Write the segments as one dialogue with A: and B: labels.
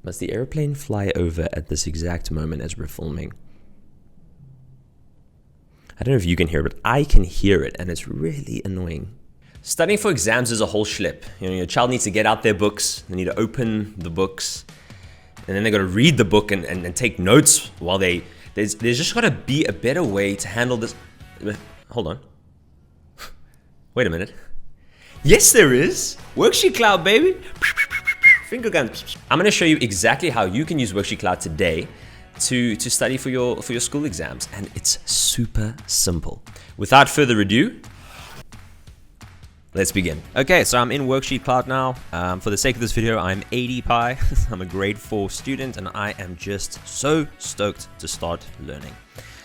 A: Must the airplane fly over at this exact moment as we're filming? I don't know if you can hear it, but I can hear it, and it's really annoying. Studying for exams is a whole schlep. You know, your child needs to get out their books, they need to open the books, and then they got to read the book and take notes while there's just got to be a better way to handle this. Hold on. Wait a minute. Yes, there is. WorksheetCloud, baby. Finger guns. I'm going to show you exactly how you can use WorksheetCloud today to study for your school exams, and it's super simple. Without further ado, let's begin. Okay, so I'm in WorksheetCloud now. For the sake of this video, I'm 80 Pi. I'm a grade 4 student, and I am just so stoked to start learning.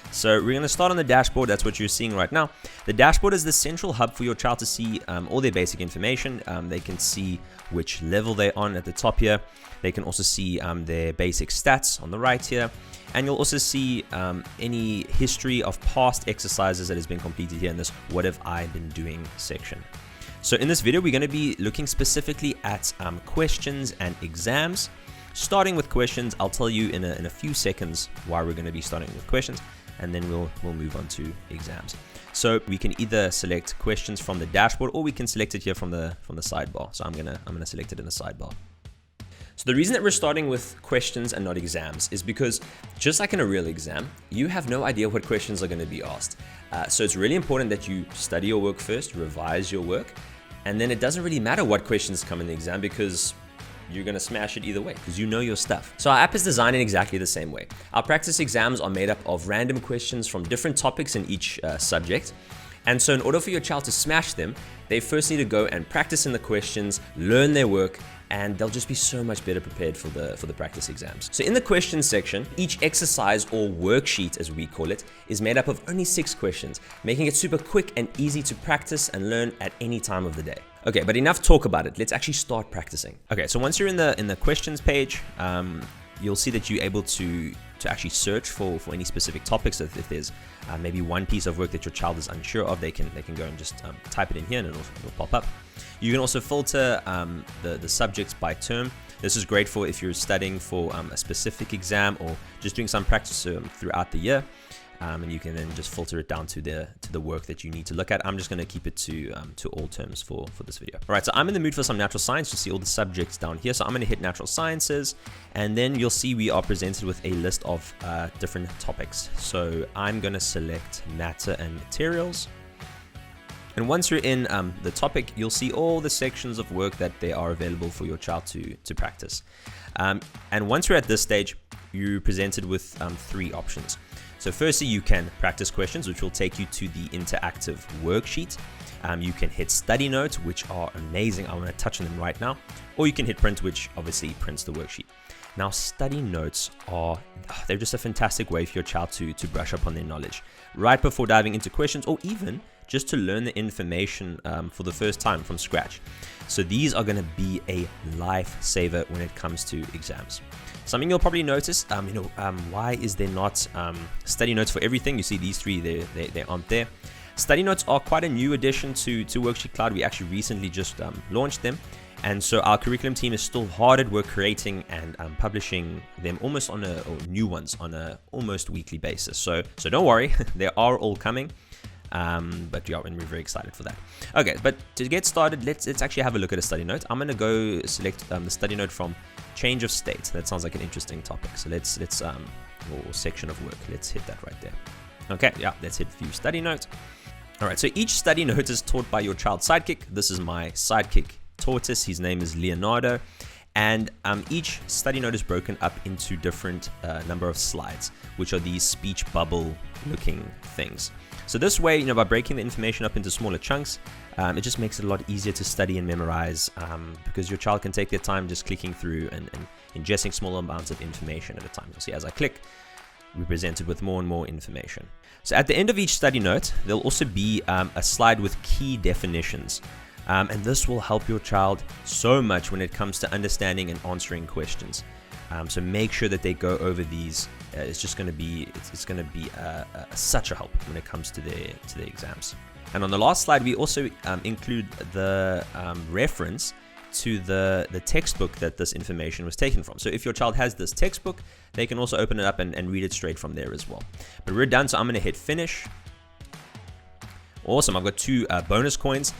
A: So we're going to start on the dashboard. That's what you're seeing right now. The dashboard is the central hub for your child to see all their basic information. They can see which level they're on at the top here. They can also see their basic stats on the right here. And you'll also see any history of past exercises that has been completed here in this What Have I Been Doing section. So in this video, we're going to be looking specifically at questions and exams. Starting with questions, I'll tell you in a few seconds why we're going to be starting with questions, and then we'll move on to exams. So we can either select questions from the dashboard, or we can select it here from the sidebar. So I'm gonna select it in the sidebar. So the reason that we're starting with questions and not exams is because, just like in a real exam, you have no idea what questions are going to be asked. So it's really important that you study your work first, revise your work, and then it doesn't really matter what questions come in the exam, because you're going to smash it either way because you know your stuff. So our app is designed in exactly the same way. Our practice exams are made up of random questions from different topics in each subject. And so in order for your child to smash them, they first need to go and practice in the questions, learn their work, and they'll just be so much better prepared for the practice exams. So in the questions section, each exercise, or worksheet as we call it, is made up of only 6 questions, making it super quick and easy to practice and learn at any time of the day. Okay, but enough talk about it. Let's actually start practicing. Okay, so once you're in the questions page, you'll see that you're able to actually search for any specific topics. So if there's maybe one piece of work that your child is unsure of, they can go and just type it in here, and it'll pop up. You can also filter the subjects by term. This is great for if you're studying for a specific exam or just doing some practice throughout the year. And you can then just filter it down to the work that you need to look at. I'm just going to keep it to all terms for this video. All right, so I'm in the mood for some natural science. You see all the subjects down here. So I'm going to hit natural sciences, and then you'll see we are presented with a list of different topics. So I'm going to select matter and materials. And once you're in the topic, you'll see all the sections of work that they are available for your child to practice. And once you're at this stage, you're presented with 3 options. So firstly, you can practice questions, which will take you to the interactive worksheet. You can hit study notes, which are amazing. I want to touch on them right now. Or you can hit print, which obviously prints the worksheet. Now, study notes they're just a fantastic way for your child to brush up on their knowledge right before diving into questions, or even just to learn the information for the first time from scratch. So these are going to be a lifesaver when it comes to exams. Something you'll probably notice, why is there not study notes for everything? You see these 3, they aren't there. Study notes are quite a new addition to WorksheetCloud. We actually recently just launched them. And so our curriculum team is still hard at work creating and publishing them almost new ones on a almost weekly basis. So don't worry, they are all coming. But yeah, and we're very excited for that. Okay, but to get started, let's actually have a look at a study note. I'm going to go select the study note from change of state. That sounds like an interesting topic. So let's or section of work. Let's hit that right there. Okay, yeah, let's hit view study note. All right, so each study note is taught by your child's sidekick. This is my sidekick tortoise. His name is Leonardo. And each study note is broken up into different number of slides, which are these speech bubble looking things. So this way, by breaking the information up into smaller chunks, it just makes it a lot easier to study and memorize, because your child can take their time just clicking through and ingesting small amounts of information at a time. You'll see as I click, we're presented with more and more information. So at the end of each study note, there'll also be a slide with key definitions. And this will help your child so much when it comes to understanding and answering questions. So make sure that they go over these. It's going to be such a help when it comes to their exams. And on the last slide, we also include the reference to the textbook that this information was taken from. So if your child has this textbook, they can also open it up and read it straight from there as well. But we're done, so I'm going to hit finish. Awesome, I've got 2 bonus coins.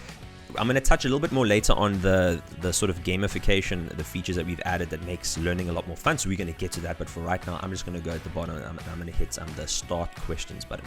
A: I'm going to touch a little bit more later on the sort of gamification, the features that we've added that makes learning a lot more fun. So we're going to get to that. But for right now, I'm just going to go at the bottom. I'm going to hit the start questions button.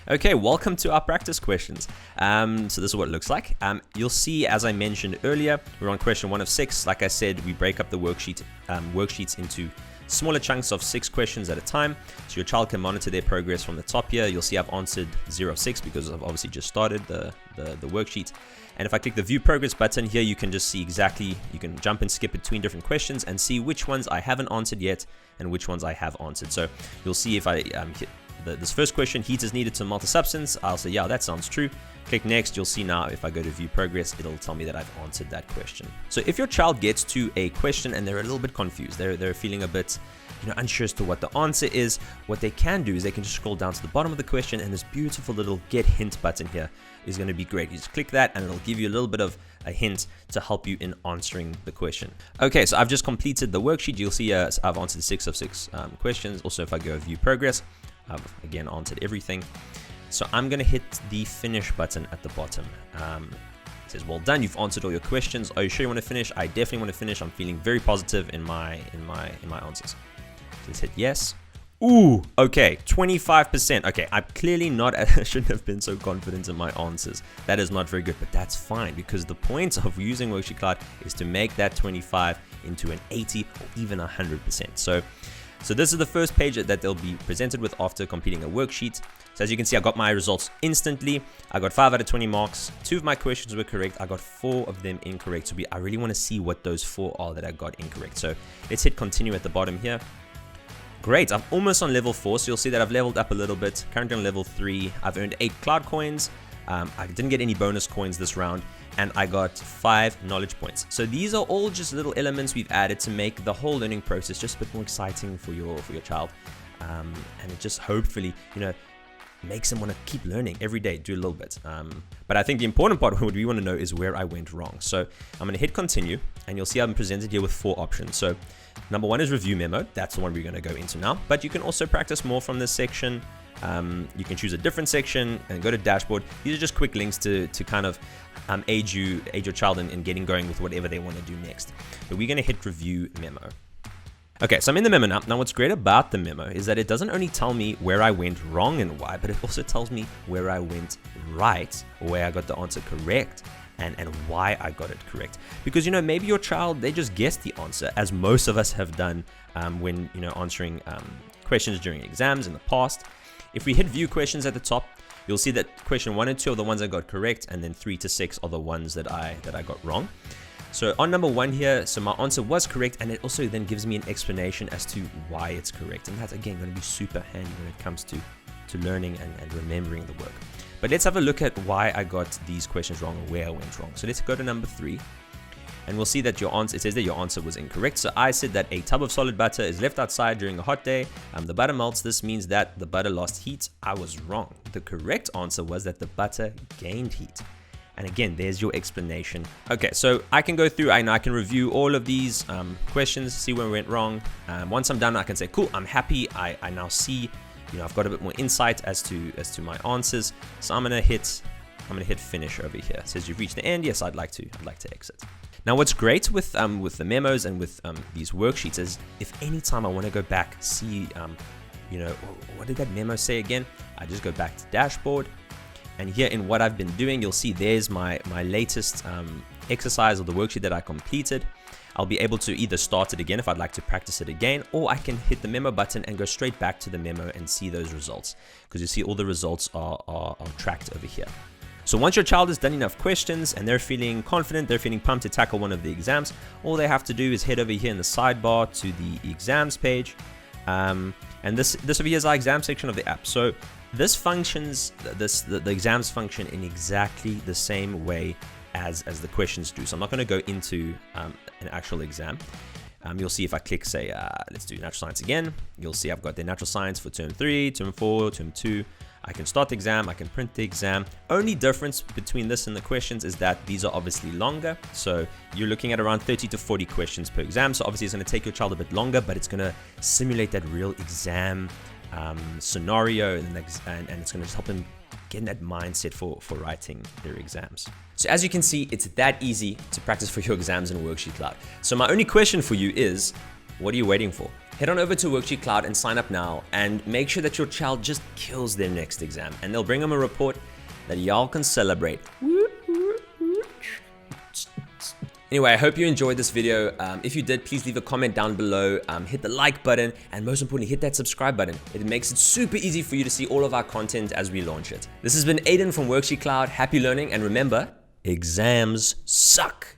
A: Okay, welcome to our practice questions. So this is what it looks like. You'll see, as I mentioned earlier, we're on question 1 of 6. Like I said, we break up the worksheets into smaller chunks of 6 questions at a time, so your child can monitor their progress from the top here. You'll see I've answered 0 of 6 because I've obviously just started the worksheet. And if I click the view progress button here, you can just see exactly, you can jump and skip between different questions and see which ones I haven't answered yet and which ones I have answered. So you'll see if I hit this first question, heat is needed to melt a substance, I'll say, yeah, that sounds true. Click next. You'll see now if I go to view progress, it'll tell me that I've answered that question. So if your child gets to a question and they're a little bit confused, they're feeling a bit unsure as to what the answer is, what they can do is they can just scroll down to the bottom of the question, and this beautiful little get hint button here is going to be great. You just click that and it'll give you a little bit of a hint to help you in answering the question. Okay, so I've just completed the worksheet. You'll see I've answered 6 of 6 questions. Also, if I go view progress, I've again answered everything. So I'm going to hit the finish button at the bottom. It says, well done, you've answered all your questions. Are you sure you want to finish? I definitely want to finish. I'm feeling very positive in my answers. So let's hit yes. Ooh, okay, 25%. Okay, I'm clearly not, I shouldn't have been so confident in my answers. That is not very good, but that's fine because the point of using WorksheetCloud is to make that 25 into an 80 or even 100%. So this is the first page that they'll be presented with after completing a worksheet. So as you can see, I got my results instantly. I got 5 out of 20 marks. 2 of my questions were correct. I got 4 of them incorrect. So I really want to see what those 4 are that I got incorrect. So let's hit continue at the bottom here. Great, I'm almost on level 4. So you'll see that I've leveled up a little bit. Currently on level 3. I've earned 8 cloud coins. I didn't get any bonus coins this round, and I got 5 knowledge points. So these are all just little elements we've added to make the whole learning process just a bit more exciting for your child, and it just hopefully makes them want to keep learning every day, do a little bit. But I think the important part, what we want to know, is where I went wrong. So I'm going to hit continue, and you'll see I'm presented here with 4 options. So number 1 is review memo. That's the one we're going to go into now. But you can also practice more from this section. You can choose a different section and go to dashboard. These are just quick links to kind of aid your child in getting going with whatever they want to do next. But we're going to hit review memo. Okay, so I'm in the memo now. Now what's great about the memo is that it doesn't only tell me where I went wrong and why, but it also tells me where I went right, or where I got the answer correct, and why I got it correct. Because maybe your child, they just guessed the answer, as most of us have done when answering questions during exams in the past. If we hit view questions at the top, you'll see that question 1 and 2 are the ones I got correct, and then 3 to 6 are the ones that I got wrong. So on number 1 here, so my answer was correct, and it also then gives me an explanation as to why it's correct. And that's again going to be super handy when it comes to learning and remembering the work. But let's have a look at why I got these questions wrong or where I went wrong. So let's go to number 3. And we'll see that it says that your answer was incorrect. So I said that a tub of solid butter is left outside during a hot day. The butter melts. This means that the butter lost heat. I was wrong. The correct answer was that the butter gained heat. And again, there's your explanation. Okay, so I can go through, I can review all of these questions, see where we went wrong. Once I'm done, I can say, cool, I'm happy. I now see, I've got a bit more insight as to my answers. So I'm gonna hit finish over here. It says you've reached the end. Yes, I'd like to exit. Now, what's great with the memos and with these worksheets is if anytime I want to go back, see, what did that memo say again? I just go back to dashboard, and here in what I've been doing, you'll see there's my latest exercise or the worksheet that I completed. I'll be able to either start it again if I'd like to practice it again, or I can hit the memo button and go straight back to the memo and see those results, because you see all the results are tracked over here. So once your child has done enough questions and they're feeling confident, they're feeling pumped to tackle one of the exams, all they have to do is head over here in the sidebar to the exams page. And this over here is our exam section of the app. So this functions, the exams function in exactly the same way as the questions do. So I'm not going to go into an actual exam. You'll see if I click, say, let's do natural science again. You'll see I've got the natural science for term 3, term 4, term 2. I can start the exam, I can print the exam. Only difference between this and the questions is that these are obviously longer. So you're looking at around 30 to 40 questions per exam. So obviously it's going to take your child a bit longer, but it's going to simulate that real exam scenario, and it's going to help them get in that mindset for writing their exams. So as you can see, it's that easy to practice for your exams in WorksheetCloud. So my only question for you is, what are you waiting for? Head on over to WorksheetCloud and sign up now, and make sure that your child just kills their next exam, and they'll bring them a report that y'all can celebrate. Anyway, I hope you enjoyed this video. If you did, please leave a comment down below, hit the like button, and most importantly, hit that subscribe button. It makes it super easy for you to see all of our content as we launch it. This has been Aiden from WorksheetCloud. Happy learning, and remember, exams suck.